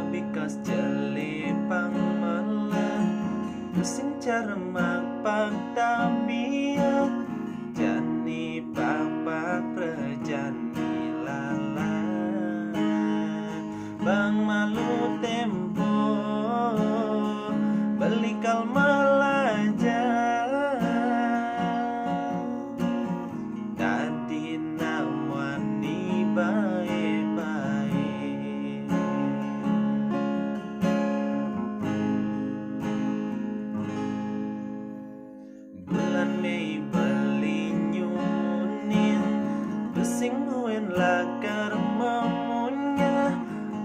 Bikas jelipang melah pusing caremak pagdamia jani papak prejani lala bang malu tempo belikal melajar tadi namani baik Mei beli nyunin pusing uen lakar memunya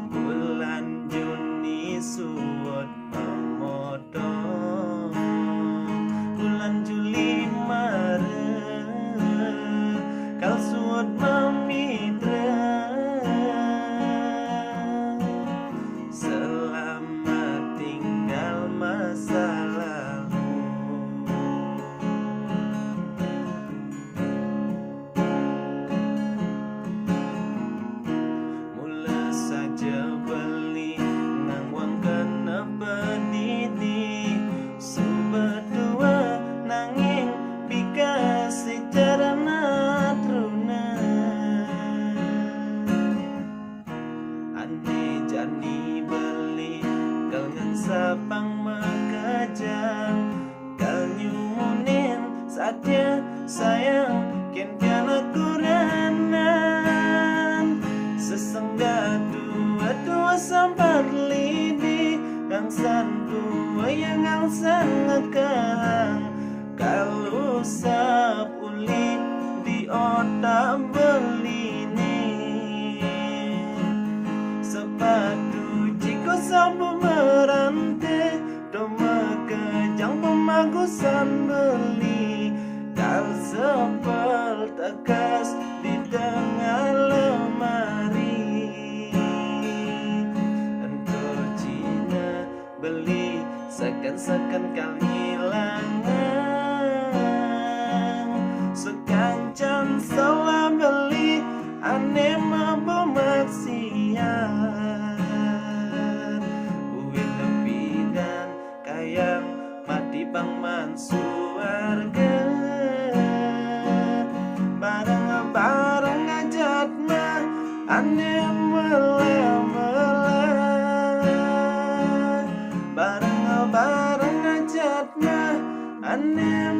bulan Juni suot memodong bulan Juli Maret kal suot memidra selamat tinggal masa saja beli nang wang kena penidi suberdua nanging pika secara natruna ane jani beli kal ngan sapang makajang kal nyumunin saatnya sayang ken kana kuranan sesengga dua sambar lidi angsan dua yang sangat kahang kalau sapuli di otak belini sepatu jika sampo merante doma kejang pemagusan beli kal sepel tekas di tengah lemari beli sekan-sekan kal hilangan sekancan salah beli ane mampu maksiat uin lebih dan kayang mati pangman suarga barang-barang ngajat mah ane barang ngajat mah ane